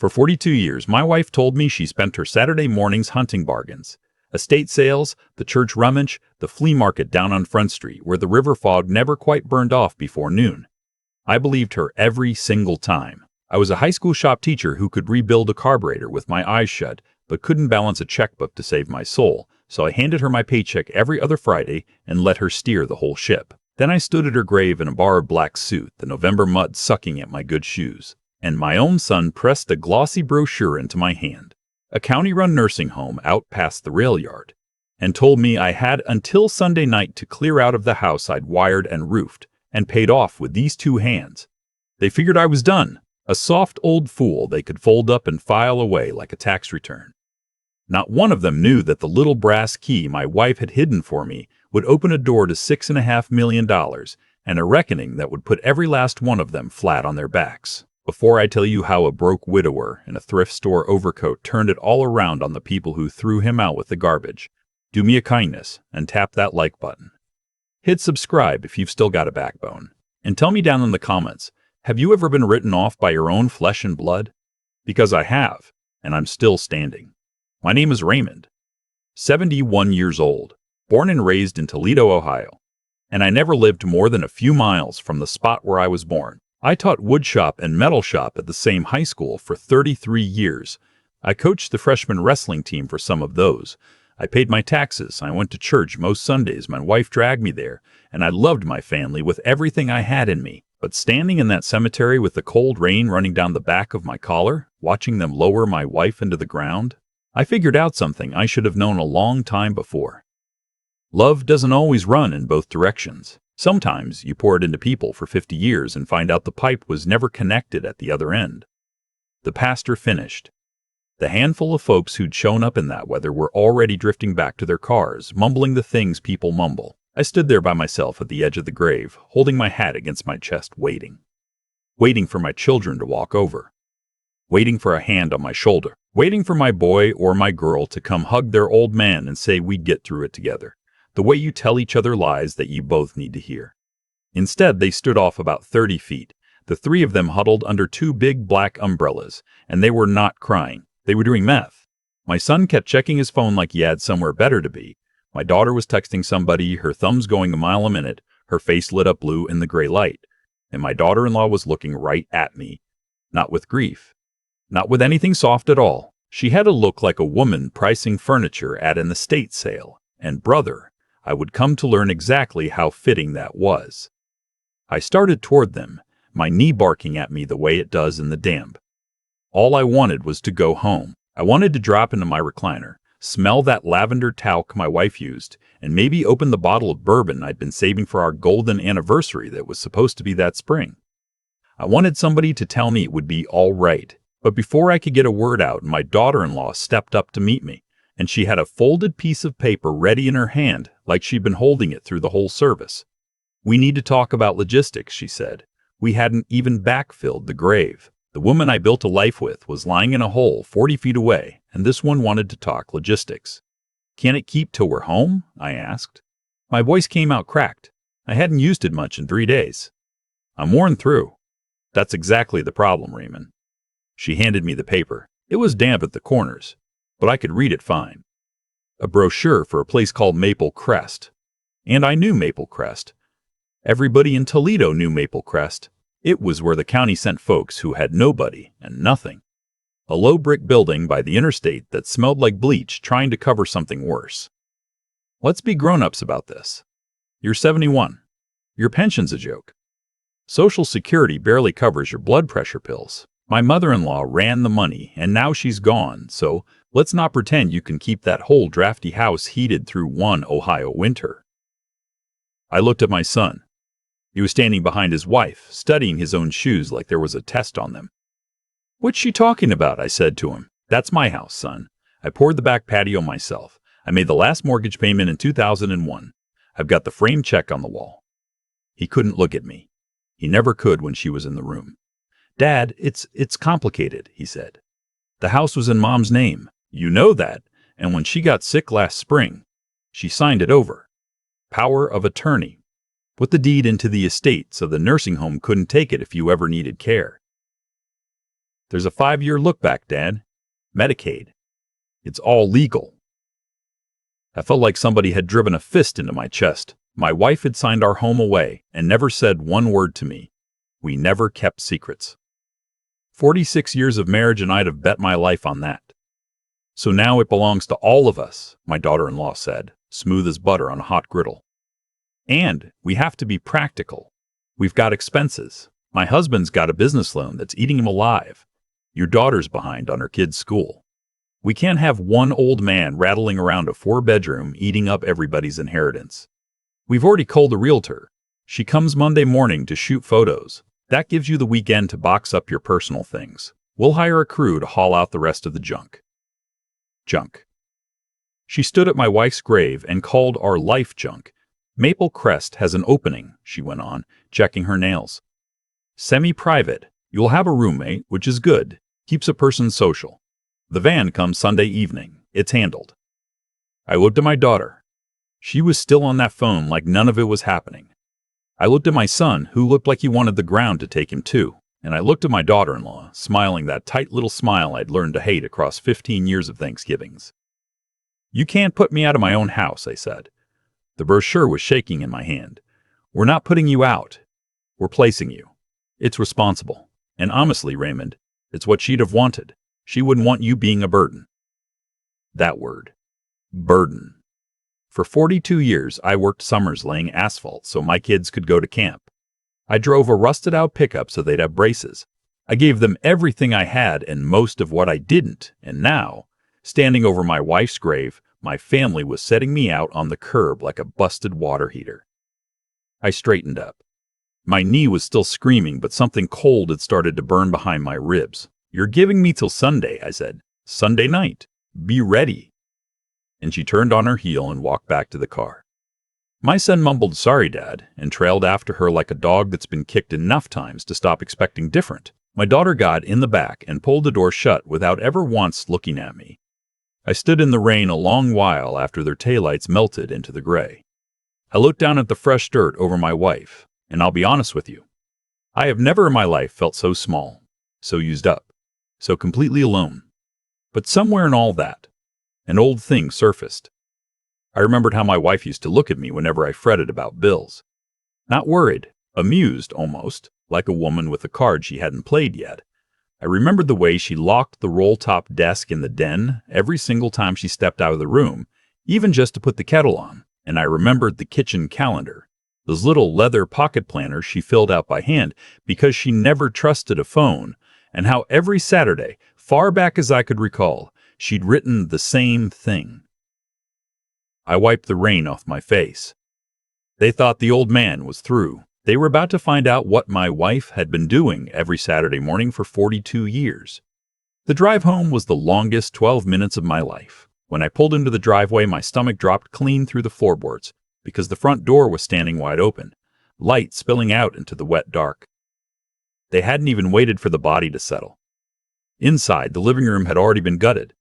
For 42 years, my wife told me she spent her Saturday mornings hunting bargains. Estate sales, the church rummage, the flea market down on Front Street where the river fog never quite burned off before noon. I believed her every single time. I was a high school shop teacher who could rebuild a carburetor with my eyes shut, but couldn't balance a checkbook to save my soul, so I handed her my paycheck every other Friday and let her steer the whole ship. Then I stood at her grave in a borrowed black suit, the November mud sucking at my good shoes, and my own son pressed a glossy brochure into my hand, a county-run nursing home out past the rail yard, and told me I had until Sunday night to clear out of the house I'd wired and roofed, and paid off with these two hands. They figured I was done, a soft old fool they could fold up and file away like a tax return. Not one of them knew that the little brass key my wife had hidden for me would open a door to $6.5 million and a reckoning that would put every last one of them flat on their backs. Before I tell you how a broke widower in a thrift store overcoat turned it all around on the people who threw him out with the garbage, do me a kindness and tap that like button. Hit subscribe if you've still got a backbone. And tell me down in the comments, have you ever been written off by your own flesh and blood? Because I have, and I'm still standing. My name is Raymond, 71 years old, born and raised in Toledo, Ohio, and I never lived more than a few miles from the spot where I was born. I taught woodshop and metal shop at the same high school for 33 years. I coached the freshman wrestling team for some of those. I paid my taxes. I went to church most Sundays. My wife dragged me there, and I loved my family with everything I had in me. But standing in that cemetery with the cold rain running down the back of my collar, watching them lower my wife into the ground, I figured out something I should have known a long time before. Love doesn't always run in both directions. Sometimes you pour it into people for 50 years and find out the pipe was never connected at the other end. The pastor finished. The handful of folks who'd shown up in that weather were already drifting back to their cars, mumbling the things people mumble. I stood there by myself at the edge of the grave, holding my hat against my chest, waiting. Waiting for my children to walk over. Waiting for a hand on my shoulder. Waiting for my boy or my girl to come hug their old man and say we'd get through it together. The way you tell each other lies that you both need to hear. Instead, they stood off about 30 feet. The three of them huddled under two big black umbrellas, and they were not crying. They were doing meth. My son kept checking his phone like he had somewhere better to be. My daughter was texting somebody, her thumbs going a mile a minute, her face lit up blue in the gray light. And my daughter-in-law was looking right at me. Not with grief. Not with anything soft at all. She had a look like a woman pricing furniture at an estate sale. And brother, I would come to learn exactly how fitting that was. I started toward them, my knee barking at me the way it does in the damp. All I wanted was to go home. I wanted to drop into my recliner, smell that lavender talc my wife used, and maybe open the bottle of bourbon I'd been saving for our golden anniversary that was supposed to be that spring. I wanted somebody to tell me it would be all right. But before I could get a word out, my daughter-in-law stepped up to meet me, and she had a folded piece of paper ready in her hand, like she'd been holding it through the whole service. "We need to talk about logistics," she said. We hadn't even backfilled the grave. The woman I built a life with was lying in a hole 40 feet away, and this one wanted to talk logistics. "Can it keep till we're home?" I asked. My voice came out cracked. I hadn't used it much in 3 days. "I'm worn through." "That's exactly the problem, Raymond." She handed me the paper. It was damp at the corners, but I could read it fine. A brochure for a place called Maple Crest. And I knew Maple Crest. Everybody in Toledo knew Maple Crest. It was where the county sent folks who had nobody and nothing. A low brick building by the interstate that smelled like bleach trying to cover something worse. Let's be grown-ups about this. You're 71. Your pension's a joke. Social Security barely covers your blood pressure pills. My mother-in-law ran the money, and now she's gone, so let's not pretend you can keep that whole drafty house heated through one Ohio winter. I looked at my son. He was standing behind his wife, studying his own shoes like there was a test on them. "What's she talking about?" I said to him. "That's my house, son. I poured the back patio myself. I made the last mortgage payment in 2001. I've got the framed check on the wall." He couldn't look at me. He never could when she was in the room. "Dad, it's complicated," he said. "The house was in Mom's name. You know that. And when she got sick last spring, she signed it over. Power of attorney. Put the deed into the estate so the nursing home couldn't take it if you ever needed care. There's a 5-year look-back, Dad. Medicaid. It's all legal. I felt like somebody had driven a fist into my chest. My wife had signed our home away and never said one word to me. We never kept secrets. 46 years of marriage, and I'd have bet my life on that. So now it belongs to all of us, my daughter-in-law said, smooth as butter on a hot griddle. And we have to be practical. We've got expenses. My husband's got a business loan that's eating him alive. Your daughter's behind on her kid's school. We can't have one old man rattling around a 4-bedroom eating up everybody's inheritance. We've already called a realtor. She comes Monday morning to shoot photos. That gives you the weekend to box up your personal things. We'll hire a crew to haul out the rest of the junk. Junk. She stood at my wife's grave and called our life junk. Maple Crest has an opening, she went on, checking her nails. Semi-private. You'll have a roommate, which is good. Keeps a person social. The van comes Sunday evening. It's handled. I looked at my daughter. She was still on that phone like none of it was happening. I looked at my son, who looked like he wanted the ground to take him too, and I looked at my daughter-in-law, smiling that tight little smile I'd learned to hate across 15 years of Thanksgivings. You can't put me out of my own house, I said. The brochure was shaking in my hand. We're not putting you out. We're placing you. It's responsible. And honestly, Raymond, it's what she'd have wanted. She wouldn't want you being a burden. That word. Burden. For 42 years, I worked summers laying asphalt so my kids could go to camp. I drove a rusted-out pickup so they'd have braces. I gave them everything I had and most of what I didn't, and now, standing over my wife's grave, my family was setting me out on the curb like a busted water heater. I straightened up. My knee was still screaming, but something cold had started to burn behind my ribs. You're giving me till Sunday, I said. Sunday night. Be ready. And she turned on her heel and walked back to the car. My son mumbled, "Sorry, Dad," and trailed after her like a dog that's been kicked enough times to stop expecting different. My daughter got in the back and pulled the door shut without ever once looking at me. I stood in the rain a long while after their taillights melted into the gray. I looked down at the fresh dirt over my wife, and I'll be honest with you. I have never in my life felt so small, so used up, so completely alone. But somewhere in all that, an old thing surfaced. I remembered how my wife used to look at me whenever I fretted about bills. Not worried, amused almost, like a woman with a card she hadn't played yet. I remembered the way she locked the roll-top desk in the den every single time she stepped out of the room, even just to put the kettle on. And I remembered the kitchen calendar, those little leather pocket planners she filled out by hand because she never trusted a phone, and how every Saturday, far back as I could recall, she'd written the same thing. I wiped the rain off my face. They thought the old man was through. They were about to find out what my wife had been doing every Saturday morning for 42 years. The drive home was the longest 12 minutes of my life. When I pulled into the driveway, my stomach dropped clean through the floorboards because the front door was standing wide open, light spilling out into the wet dark. They hadn't even waited for the body to settle. Inside, the living room had already been gutted.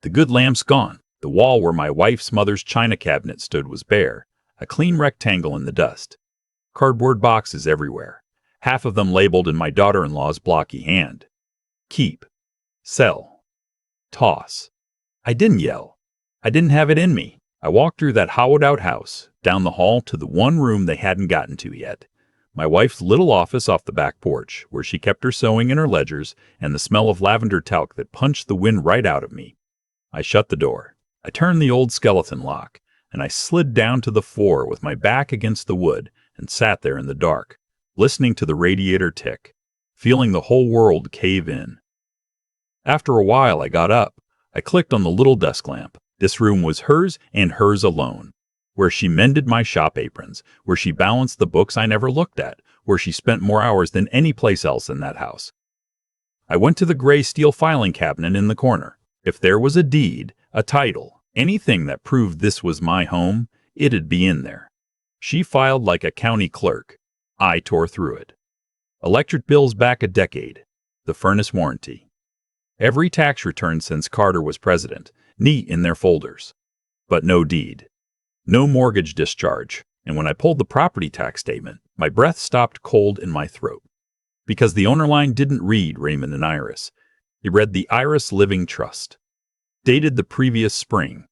The good lamp's gone. The wall where my wife's mother's china cabinet stood was bare, a clean rectangle in the dust. Cardboard boxes everywhere, half of them labeled in my daughter-in-law's blocky hand. Keep. Sell. Toss. I didn't yell. I didn't have it in me. I walked through that hollowed-out house, down the hall to the one room they hadn't gotten to yet. My wife's little office off the back porch, where she kept her sewing and her ledgers, and the smell of lavender talc that punched the wind right out of me. I shut the door. I turned the old skeleton lock, and I slid down to the floor with my back against the wood and sat there in the dark, listening to the radiator tick, feeling the whole world cave in. After a while, I got up. I clicked on the little desk lamp. This room was hers and hers alone, where she mended my shop aprons, where she balanced the books I never looked at, where she spent more hours than any place else in that house. I went to the gray steel filing cabinet in the corner. If there was a deed, a title, anything that proved this was my home, it'd be in there. She filed like a county clerk. I tore through it. Electric bills back a decade. The furnace warranty. Every tax return since Carter was president, neat in their folders. But no deed. No mortgage discharge. And when I pulled the property tax statement, my breath stopped cold in my throat. Because the owner line didn't read Raymond and Iris. It read the Iris Living Trust. Dated the previous spring.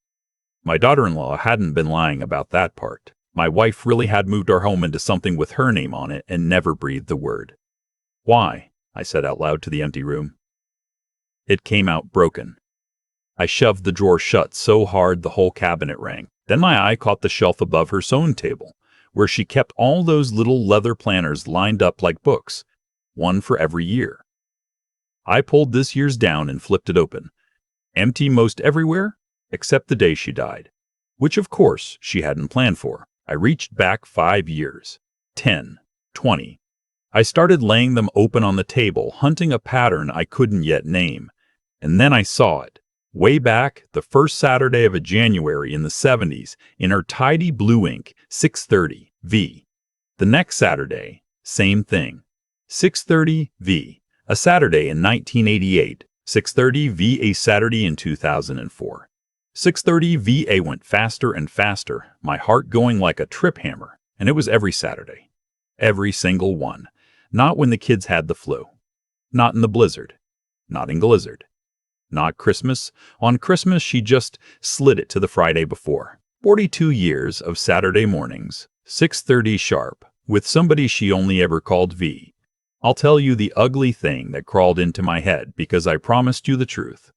My daughter-in-law hadn't been lying about that part. My wife really had moved our home into something with her name on it and never breathed a word. "Why?" I said out loud to the empty room. It came out broken. I shoved the drawer shut so hard the whole cabinet rang. Then my eye caught the shelf above her sewing table, where she kept all those little leather planners lined up like books, one for every year. I pulled this year's down and flipped it open. Empty most everywhere, except the day she died, which of course she hadn't planned for. I reached back 5 years, 10, 20. I started laying them open on the table, hunting a pattern I couldn't yet name. And then I saw it, way back the first Saturday of a January in the 70s, in her tidy blue ink, 6:30 V. The next Saturday, same thing, 6:30 V. A Saturday in 1988, 6:30 V. A Saturday in 2004. 6:30 VA went faster and faster, my heart going like a trip hammer, and it was every Saturday. Every single one. Not when the kids had the flu. Not in the blizzard. Not in Glizzard. Not Christmas. On Christmas, she just slid it to the Friday before. 42 years of Saturday mornings, 6:30 sharp, with somebody she only ever called V. I'll tell you the ugly thing that crawled into my head because I promised you the truth.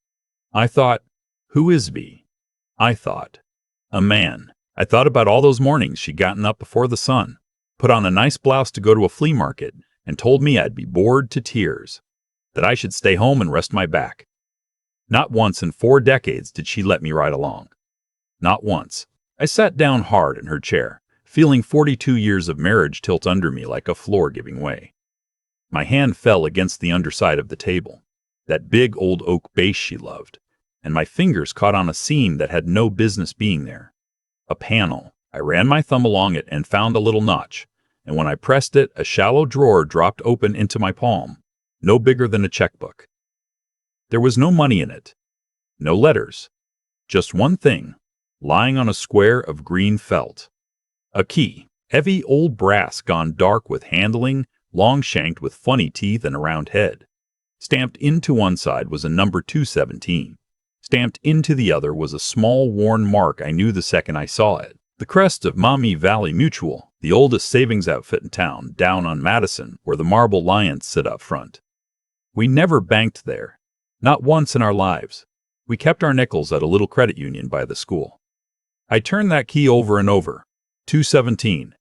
I thought, who is V? I thought, a man. I thought about all those mornings she'd gotten up before the sun, put on a nice blouse to go to a flea market, and told me I'd be bored to tears, that I should stay home and rest my back. Not once in 4 decades did she let me ride along. Not once. I sat down hard in her chair, feeling 42 years of marriage tilt under me like a floor giving way. My hand fell against the underside of the table, that big old oak base she loved, and my fingers caught on a seam that had no business being there. A panel. I ran my thumb along it and found a little notch, and when I pressed it, a shallow drawer dropped open into my palm, no bigger than a checkbook. There was no money in it, no letters, just one thing, lying on a square of green felt. A key, heavy old brass gone dark with handling, long-shanked with funny teeth and a round head. Stamped into one side was a number 217. Stamped into the other was a small worn mark I knew the second I saw it. The crest of Maumee Valley Mutual, the oldest savings outfit in town, down on Madison, where the marble lions sit up front. We never banked there. Not once in our lives. We kept our nickels at a little credit union by the school. I turned that key over and over. 217.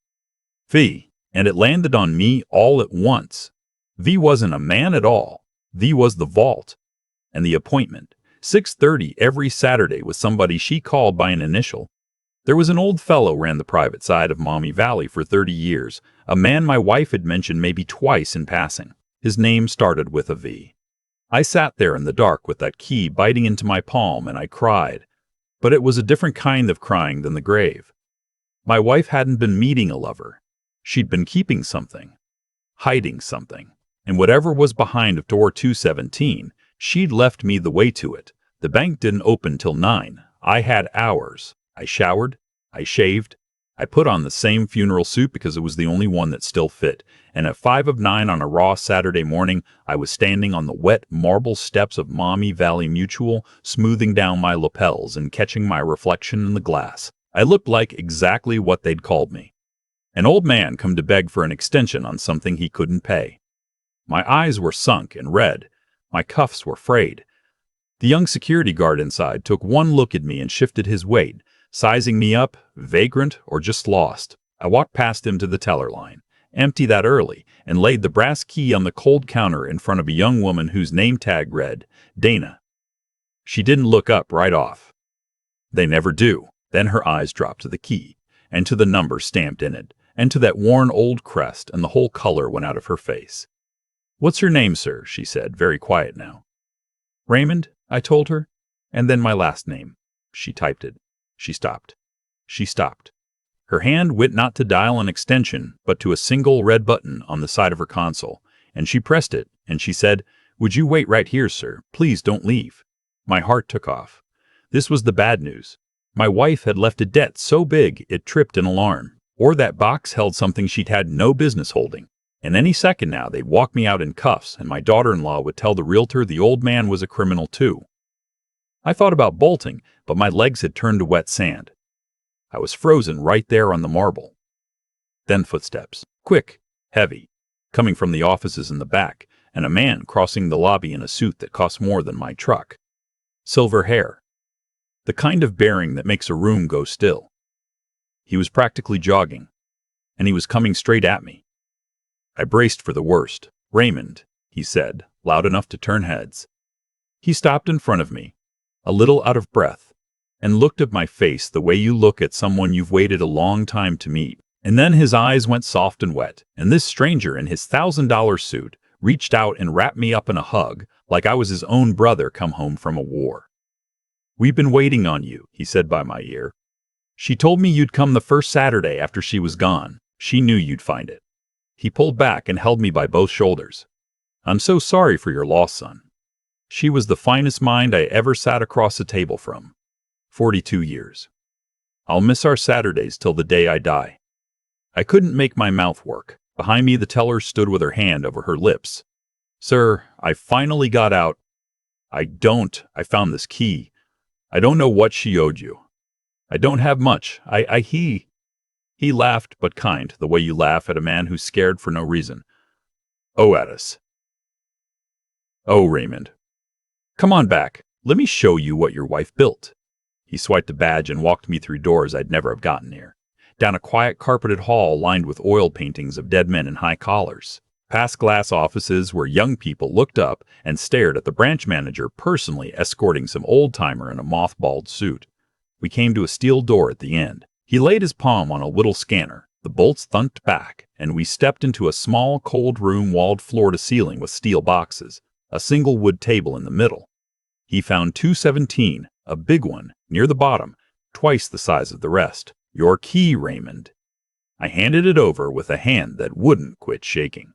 V. And it landed on me all at once. V wasn't a man at all. V was the vault. And the appointment. 6:30 every Saturday with somebody she called by an initial. There was an old fellow ran the private side of Maumee Valley for 30 years, a man my wife had mentioned maybe twice in passing. His name started with a V. I sat there in the dark with that key biting into my palm and I cried, but it was a different kind of crying than the grave. My wife hadn't been meeting a lover. She'd been keeping something, hiding something, and whatever was behind door 217, she'd left me the way to it. The bank didn't open till 9. I had hours. I showered. I shaved. I put on the same funeral suit because it was the only one that still fit. And at 5 of 9 on a raw Saturday morning, I was standing on the wet marble steps of Maumee Valley Mutual, smoothing down my lapels and catching my reflection in the glass. I looked like exactly what they'd called me. An old man come to beg for an extension on something he couldn't pay. My eyes were sunk and red. My cuffs were frayed. The young security guard inside took one look at me and shifted his weight, sizing me up, vagrant or just lost. I walked past him to the teller line, empty that early, and laid the brass key on the cold counter in front of a young woman whose name tag read, Dana. She didn't look up right off. They never do. Then her eyes dropped to the key, and to the number stamped in it, and to that worn old crest, and the whole color went out of her face. "What's your name, sir?" she said, very quiet now. "Raymond," I told her, "and then my last name." She typed it. She stopped. She stopped. Her hand went not to dial an extension, but to a single red button on the side of her console, and she pressed it, and she said, "Would you wait right here, sir? Please don't leave." My heart took off. This was the bad news. My wife had left a debt so big it tripped an alarm, or that box held something she'd had no business holding. And any second now, they'd walk me out in cuffs, and my daughter-in-law would tell the realtor the old man was a criminal too. I thought about bolting, but my legs had turned to wet sand. I was frozen right there on the marble. Then footsteps, quick, heavy, coming from the offices in the back, and a man crossing the lobby in a suit that cost more than my truck. Silver hair. The kind of bearing that makes a room go still. He was practically jogging, and he was coming straight at me. I braced for the worst. "Raymond," he said, loud enough to turn heads. He stopped in front of me, a little out of breath, and looked at my face the way you look at someone you've waited a long time to meet. And then his eyes went soft and wet, and this stranger in his $1,000 suit reached out and wrapped me up in a hug like I was his own brother come home from a war. "We've been waiting on you," he said by my ear. "She told me you'd come the first Saturday after she was gone. She knew you'd find it." He pulled back and held me by both shoulders. "I'm so sorry for your loss, son. She was the finest mind I ever sat across a table from. 42 years. I'll miss our Saturdays till the day I die." I couldn't make my mouth work. Behind me, the teller stood with her hand over her lips. "Sir, I finally got out. I found this key. I don't know what she owed you. I don't have much. He laughed, but kind, the way you laugh at a man who's scared for no reason. "Oh, at us. Oh, Raymond. Come on back. Let me show you what your wife built." He swiped a badge and walked me through doors I'd never have gotten near, down a quiet carpeted hall lined with oil paintings of dead men in high collars, past glass offices where young people looked up and stared at the branch manager personally escorting some old-timer in a mothballed suit. We came to a steel door at the end. He laid his palm on a little scanner. The bolts thunked back, and we stepped into a small, cold room walled floor to ceiling with steel boxes, a single wood table in the middle. He found 217, a big one, near the bottom, twice the size of the rest. "Your key, Raymond." I handed it over with a hand that wouldn't quit shaking.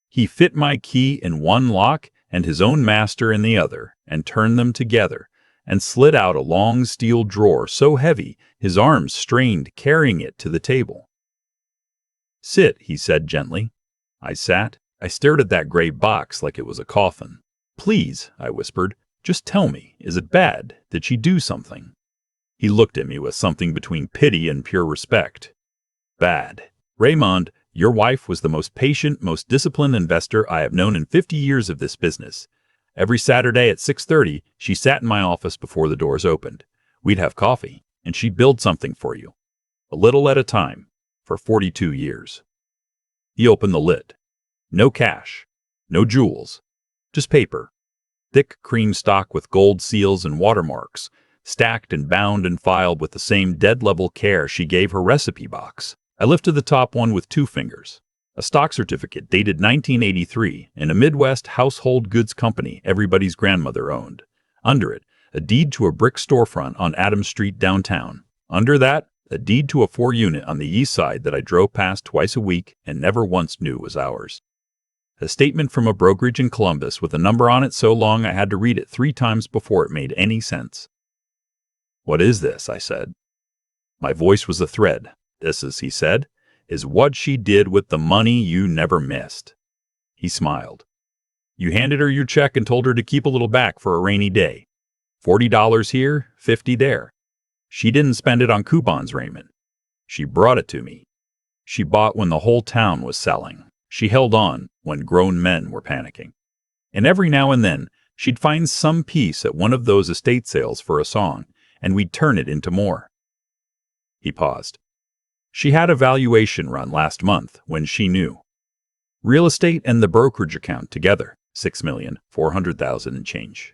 He fit my key in one lock and his own master in the other, and turned them together, and slid out a long steel drawer so heavy his arms strained carrying it to the table. "Sit," he said gently. I sat. I stared at that gray box like it was a coffin. "Please," I whispered, "just tell me, is it bad? Did she do something?" He looked at me with something between pity and pure respect. "Bad. Raymond, your wife was the most patient, most disciplined investor I have known in 50 years of this business. Every Saturday at 6:30, she sat in my office before the doors opened. We'd have coffee, and she'd build something for you, a little at a time, for 42 years. He opened the lid. No cash, no jewels, just paper. Thick cream stock with gold seals and watermarks, stacked and bound and filed with the same dead-level care she gave her recipe box. I lifted the top one with 2 fingers. A stock certificate dated 1983 in a Midwest household goods company everybody's grandmother owned. Under it, a deed to a brick storefront on Adams Street downtown. Under that, a deed to a 4-unit on the east side that I drove past twice a week and never once knew was ours. A statement from a brokerage in Columbus with a number on it so long I had to read it 3 times before it made any sense. "What is this?" I said. My voice was a thread. "This is," he said, "is what she did with the money you never missed." He smiled. "You handed her your check and told her to keep a little back for a rainy day. $40 here, $50 there. She didn't spend it on coupons, Raymond. She brought it to me. She bought when the whole town was selling. She held on when grown men were panicking. And every now and then, she'd find some piece at one of those estate sales for a song, and we'd turn it into more." He paused. "She had a valuation run last month when she knew. Real estate and the brokerage account together, $6,400,000 and change."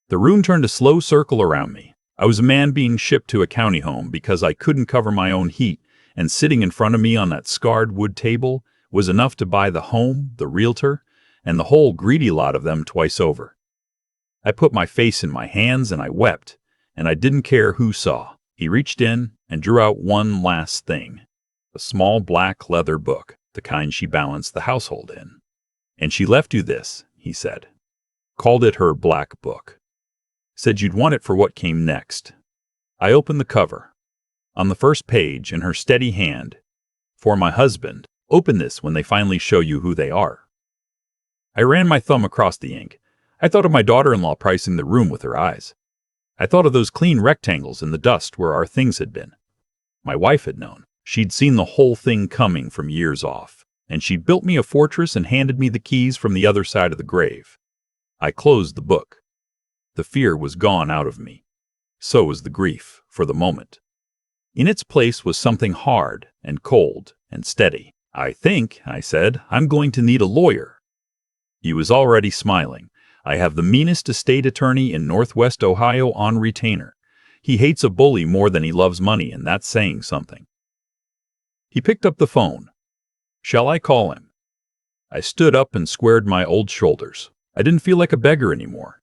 The room turned a slow circle around me. I was a man being shipped to a county home because I couldn't cover my own heat, and sitting in front of me on that scarred wood table was enough to buy the home, the realtor, and the whole greedy lot of them twice over. I put my face in my hands and I wept, and I didn't care who saw. He reached in and drew out one last thing, a small black leather book, the kind she balanced the household in. "And she left you this," he said. Called it her black book. Said you'd want it for what came next. I opened the cover. On the first page, in her steady hand, "For my husband, Open this when they finally show you who they are." I ran my thumb across the ink. I thought of my daughter-in-law pricing the room with her eyes. I thought of those clean rectangles in the dust where our things had been. My wife had known. She'd seen the whole thing coming from years off, and she'd built me a fortress and handed me the keys from the other side of the grave. I closed the book. The fear was gone out of me. So was the grief, for the moment. In its place was something hard and cold and steady. "I think," I said, "I'm going to need a lawyer." He was already smiling. "I have the meanest estate attorney in Northwest Ohio on retainer. He hates a bully more than he loves money, and that's saying something." He picked up the phone. "Shall I call him?" I stood up and squared my old shoulders. I didn't feel like a beggar anymore.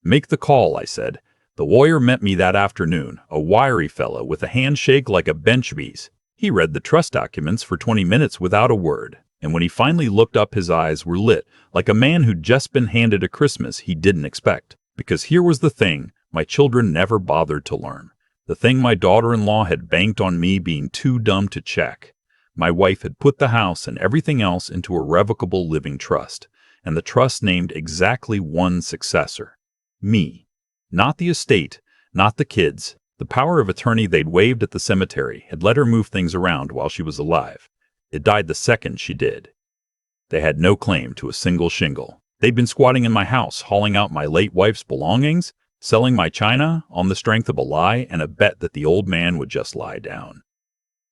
"Make the call," I said. The lawyer met me that afternoon, a wiry fellow with a handshake like a bench bee's. He read the trust documents for 20 minutes without a word, and when he finally looked up, his eyes were lit, like a man who'd just been handed a Christmas he didn't expect. Because here was the thing my children never bothered to learn. The thing my daughter-in-law had banked on me being too dumb to check. My wife had put the house and everything else into a revocable living trust, and the trust named exactly one successor. Me. Not the estate, not the kids. The power of attorney they'd waived at the cemetery had let her move things around while she was alive. It died the second she did. They had no claim to a single shingle. They'd been squatting in my house, hauling out my late wife's belongings, selling my china on the strength of a lie and a bet that the old man would just lie down.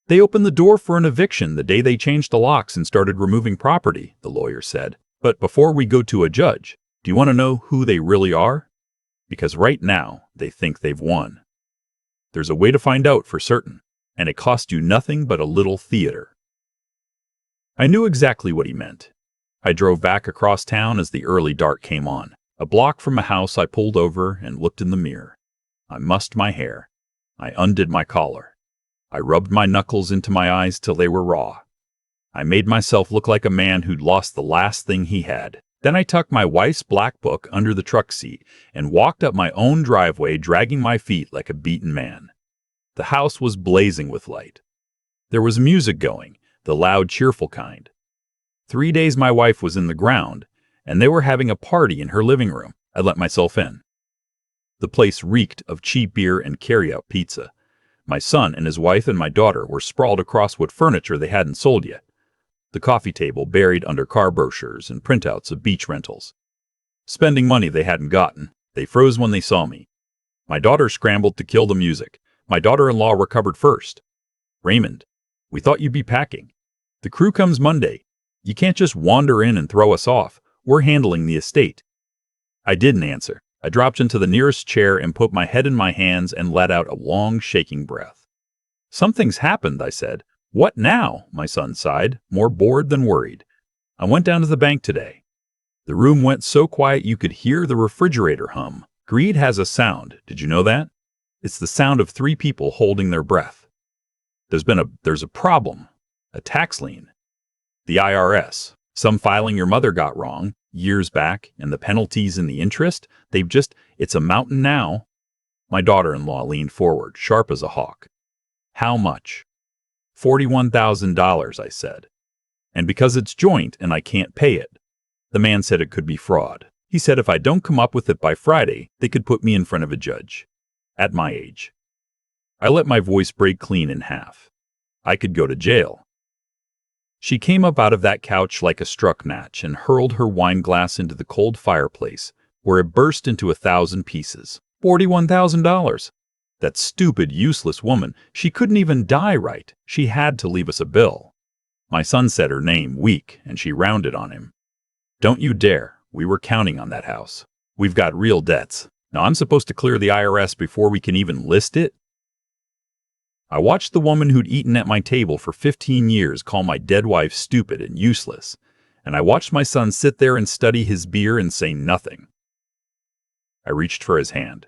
"They opened the door for an eviction the day they changed the locks and started removing property," the lawyer said. "But before we go to a judge, do you want to know who they really are? Because right now, they think they've won. There's a way to find out for certain, and it cost you nothing but a little theater." I knew exactly what he meant. I drove back across town as the early dark came on. A block from a house, I pulled over and looked in the mirror. I mussed my hair. I undid my collar. I rubbed my knuckles into my eyes till they were raw. I made myself look like a man who'd lost the last thing he had. Then I tucked my wife's black book under the truck seat and walked up my own driveway, dragging my feet like a beaten man. The house was blazing with light. There was music going, the loud, cheerful kind. 3 days my wife was in the ground, and they were having a party in her living room. I let myself in. The place reeked of cheap beer and carry-out pizza. My son and his wife and my daughter were sprawled across what furniture they hadn't sold yet. The coffee table buried under car brochures and printouts of beach rentals. Spending money they hadn't gotten. They froze when they saw me. My daughter scrambled to kill the music. My daughter-in-law recovered first. "Raymond, we thought you'd be packing. The crew comes Monday. You can't just wander in and throw us off. We're handling the estate." I didn't answer. I dropped into the nearest chair and put my head in my hands and let out a long, shaking breath. "Something's happened," I said. "What now?" my son sighed, more bored than worried. "I went down to the bank today. The room went so quiet you could hear the refrigerator hum. Greed has a sound. Did you know that? It's the sound of 3 people holding their breath. There's a problem. A tax lien. The IRS. Some filing your mother got wrong years back, and the penalties and the interest, it's a mountain now." My daughter-in-law leaned forward, sharp as a hawk. "How much?" $41,000, I said. "And because it's joint and I can't pay it." The man said it could be fraud. He said if I don't come up with it by Friday, they could put me in front of a judge. At my age. I let my voice break clean in half. I could go to jail. She came up out of that couch like a struck match and hurled her wine glass into the cold fireplace, where it burst into 1,000 pieces. $41,000. That stupid, useless woman, she couldn't even die right. She had to leave us a bill. My son said her name, weak, and she rounded on him. "Don't you dare. We were counting on that house. We've got real debts. Now I'm supposed to clear the IRS before we can even list it?" I watched the woman who'd eaten at my table for 15 years call my dead wife stupid and useless, and I watched my son sit there and study his beer and say nothing. I reached for his hand.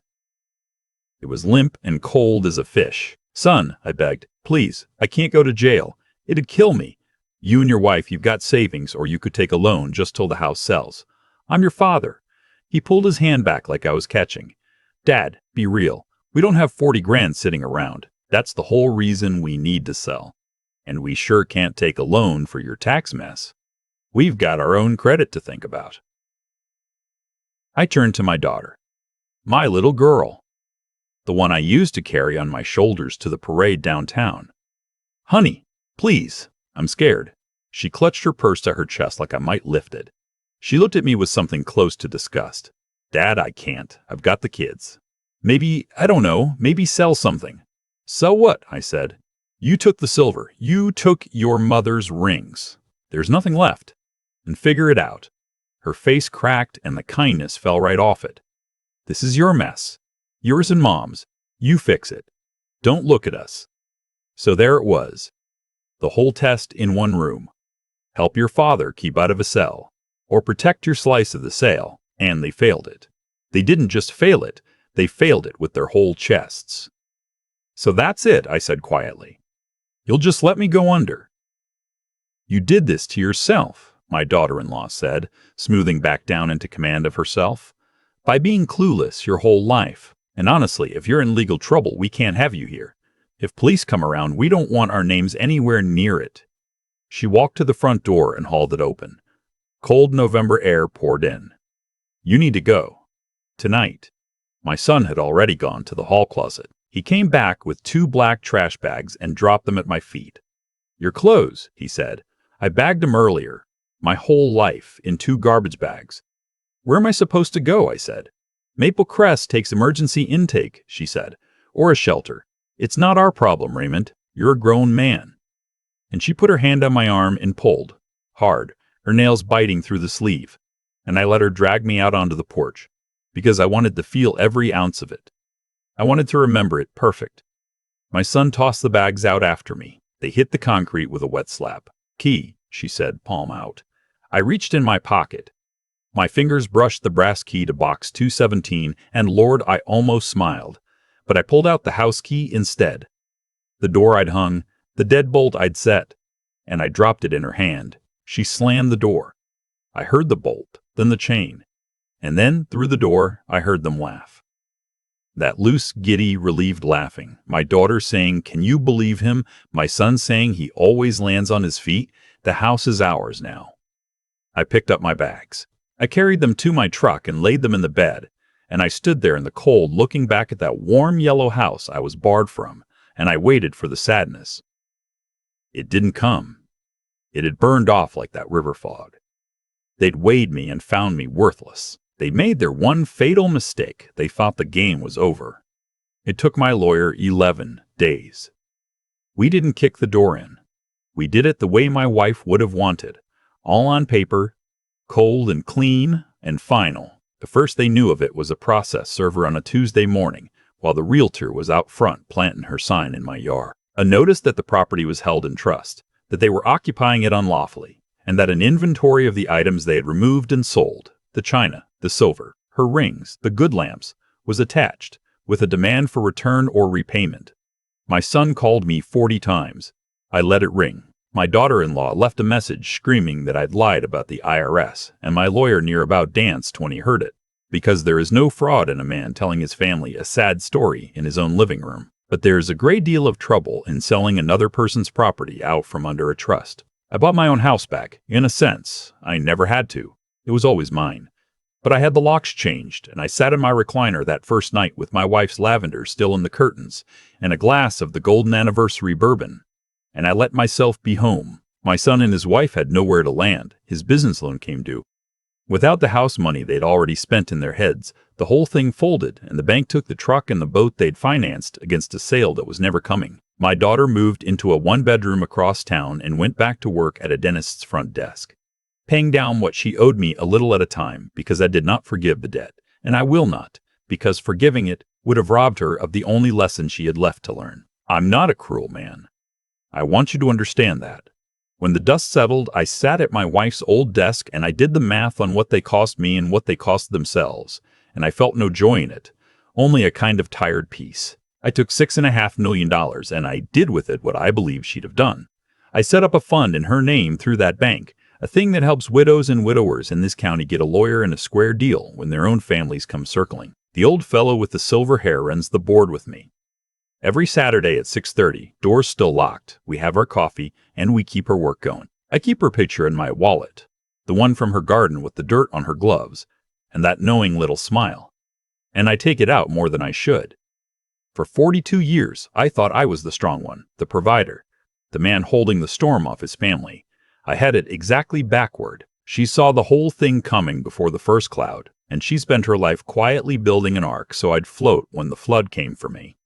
It was limp and cold as a fish. "Son," I begged, "please, I can't go to jail. It'd kill me. You and your wife, you've got savings, or you could take a loan just till the house sells. I'm your father." He pulled his hand back like I was catching. "Dad, be real. We don't have 40 grand sitting around. That's the whole reason we need to sell." And we sure can't take a loan for your tax mess. We've got our own credit to think about. I turned to my daughter. My little girl. The one I used to carry on my shoulders to the parade downtown. Honey, please, I'm scared. She clutched her purse to her chest like I might lift it. She looked at me with something close to disgust. Dad, I can't. I've got the kids. Maybe, I don't know, maybe sell something. Sell what? I said. You took the silver. You took your mother's rings. There's nothing left. And figure it out. Her face cracked and the kindness fell right off it. This is your mess. Yours and Mom's. You fix it. Don't look at us. So there it was. The whole test in one room. Help your father keep out of a cell, or protect your slice of the sale, and they failed it. They didn't just fail it, they failed it with their whole chests. So that's it, I said quietly. You'll just let me go under. You did this to yourself, my daughter-in-law said, smoothing back down into command of herself. By being clueless your whole life. And honestly, if you're in legal trouble, we can't have you here. If police come around, we don't want our names anywhere near it. She walked to the front door and hauled it open. Cold November air poured in. You need to go. Tonight. My son had already gone to the hall closet. He came back with 2 black trash bags and dropped them at my feet. Your clothes, he said. I bagged them earlier. My whole life, in 2 garbage bags. Where am I supposed to go? I said. Maple Crest takes emergency intake, she said. Or a shelter. It's not our problem, Raymond. You're a grown man. And she put her hand on my arm and pulled, hard, her nails biting through the sleeve. And I let her drag me out onto the porch, because I wanted to feel every ounce of it. I wanted to remember it perfect. My son tossed the bags out after me. They hit the concrete with a wet slap. Key, she said, palm out. I reached in my pocket. My fingers brushed the brass key to box 217, and Lord, I almost smiled. But I pulled out the house key instead. The door I'd hung, the deadbolt I'd set, and I dropped it in her hand. She slammed the door. I heard the bolt, then the chain. And then, through the door, I heard them laugh. That loose, giddy, relieved laughing. My daughter saying, "Can you believe him?" My son saying he always lands on his feet. The house is ours now. I picked up my bags. I carried them to my truck and laid them in the bed, and I stood there in the cold looking back at that warm yellow house I was barred from, and I waited for the sadness. It didn't come. It had burned off like that river fog. They'd weighed me and found me worthless. They made their one fatal mistake. They thought the game was over. It took my lawyer 11 days. We didn't kick the door in. We did it the way my wife would have wanted. All on paper, cold and clean and final. The first they knew of it was a process server on a Tuesday morning, while the realtor was out front planting her sign in my yard. A notice that the property was held in trust, that they were occupying it unlawfully, and that an inventory of the items they had removed and sold, the china, the silver, her rings, the good lamps, was attached, with a demand for return or repayment. My son called me 40 times. I let it ring. My daughter-in-law left a message screaming that I'd lied about the IRS, and my lawyer near about danced when he heard it, because there is no fraud in a man telling his family a sad story in his own living room. But there is a great deal of trouble in selling another person's property out from under a trust. I bought my own house back, in a sense. I never had to. It was always mine. But I had the locks changed, and I sat in my recliner that first night with my wife's lavender still in the curtains, and a glass of the golden anniversary bourbon. And I let myself be home. My son and his wife had nowhere to land. His business loan came due. Without the house money they'd already spent in their heads, the whole thing folded, and the bank took the truck and the boat they'd financed against a sale that was never coming. My daughter moved into a one-bedroom across town and went back to work at a dentist's front desk, paying down what she owed me a little at a time, because I did not forgive the debt, and I will not, because forgiving it would have robbed her of the only lesson she had left to learn. I'm not a cruel man. I want you to understand that. When the dust settled, I sat at my wife's old desk and I did the math on what they cost me and what they cost themselves, and I felt no joy in it, only a kind of tired peace. I took $6.5 million and I did with it what I believed she'd have done. I set up a fund in her name through that bank, a thing that helps widows and widowers in this county get a lawyer and a square deal when their own families come circling. The old fellow with the silver hair runs the board with me. Every Saturday at 6:30, doors still locked, we have our coffee, and we keep her work going. I keep her picture in my wallet, the one from her garden with the dirt on her gloves, and that knowing little smile. And I take it out more than I should. For 42 years, I thought I was the strong one, the provider, the man holding the storm off his family. I had it exactly backward. She saw the whole thing coming before the first cloud, and she spent her life quietly building an ark so I'd float when the flood came for me.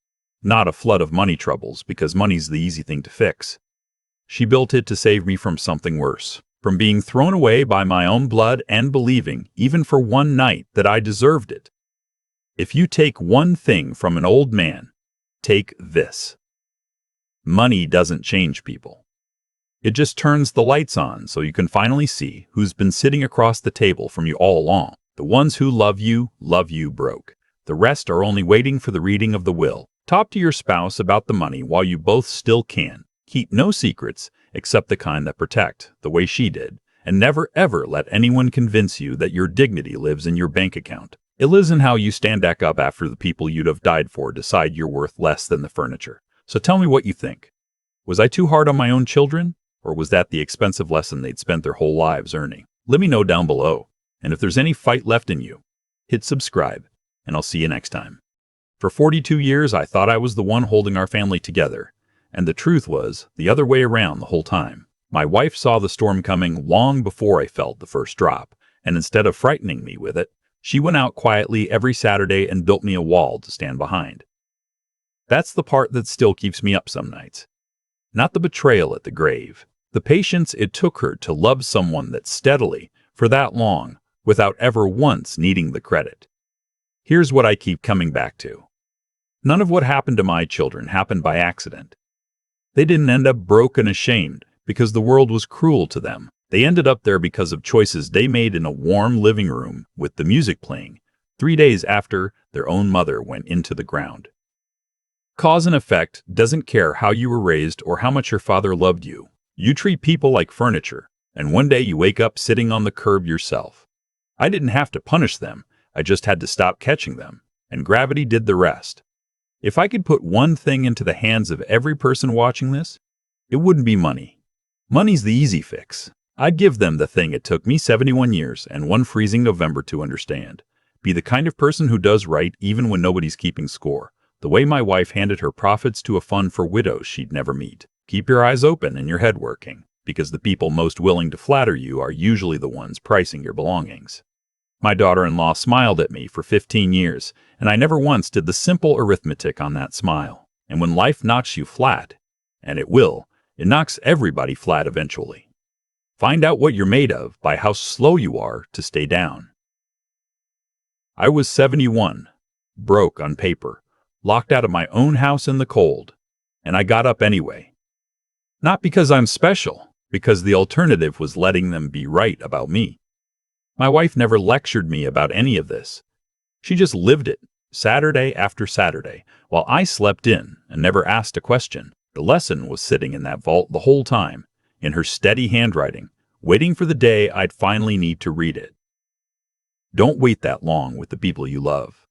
Not a flood of money troubles, because money's the easy thing to fix. She built it to save me from something worse, from being thrown away by my own blood and believing, even for one night, that I deserved it. If you take one thing from an old man, take this. Money doesn't change people. It just turns the lights on so you can finally see who's been sitting across the table from you all along. The ones who love you broke. The rest are only waiting for the reading of the will. Talk to your spouse about the money while you both still can. Keep no secrets except the kind that protect, the way she did. And never ever let anyone convince you that your dignity lives in your bank account. It lives in how you stand back up after the people you'd have died for decide you're worth less than the furniture. So tell me what you think. Was I too hard on my own children? Or was that the expensive lesson they'd spent their whole lives earning? Let me know down below. And if there's any fight left in you, hit subscribe, and I'll see you next time. For 42 years, I thought I was the one holding our family together, and the truth was the other way around the whole time. My wife saw the storm coming long before I felt the first drop, and instead of frightening me with it, she went out quietly every Saturday and built me a wall to stand behind. That's the part that still keeps me up some nights. Not the betrayal at the grave, the patience it took her to love someone that steadily, for that long, without ever once needing the credit. Here's what I keep coming back to. None of what happened to my children happened by accident. They didn't end up broke and ashamed because the world was cruel to them. They ended up there because of choices they made in a warm living room with the music playing 3 days after their own mother went into the ground. Cause and effect doesn't care how you were raised or how much your father loved you. You treat people like furniture, and one day you wake up sitting on the curb yourself. I didn't have to punish them, I just had to stop catching them, and gravity did the rest. If I could put one thing into the hands of every person watching this, it wouldn't be money. Money's the easy fix. I'd give them the thing it took me 71 years and one freezing November to understand. Be the kind of person who does right even when nobody's keeping score. The way my wife handed her profits to a fund for widows she'd never meet. Keep your eyes open and your head working, because the people most willing to flatter you are usually the ones pricing your belongings. My daughter-in-law smiled at me for 15 years, and I never once did the simple arithmetic on that smile. And when life knocks you flat, and it will, it knocks everybody flat eventually. Find out what you're made of by how slow you are to stay down. I was 71, broke on paper, locked out of my own house in the cold, and I got up anyway. Not because I'm special, because the alternative was letting them be right about me. My wife never lectured me about any of this. She just lived it, Saturday after Saturday, while I slept in and never asked a question. The lesson was sitting in that vault the whole time, in her steady handwriting, waiting for the day I'd finally need to read it. Don't wait that long with the people you love.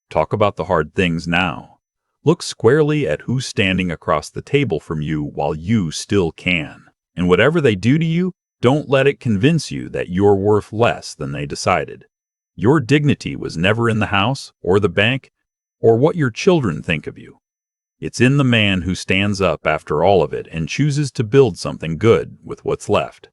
Talk about the hard things now. Look squarely at who's standing across the table from you while you still can. And whatever they do to you, don't let it convince you that you're worth less than they decided. Your dignity was never in the house or the bank or what your children think of you. It's in the man who stands up after all of it and chooses to build something good with what's left.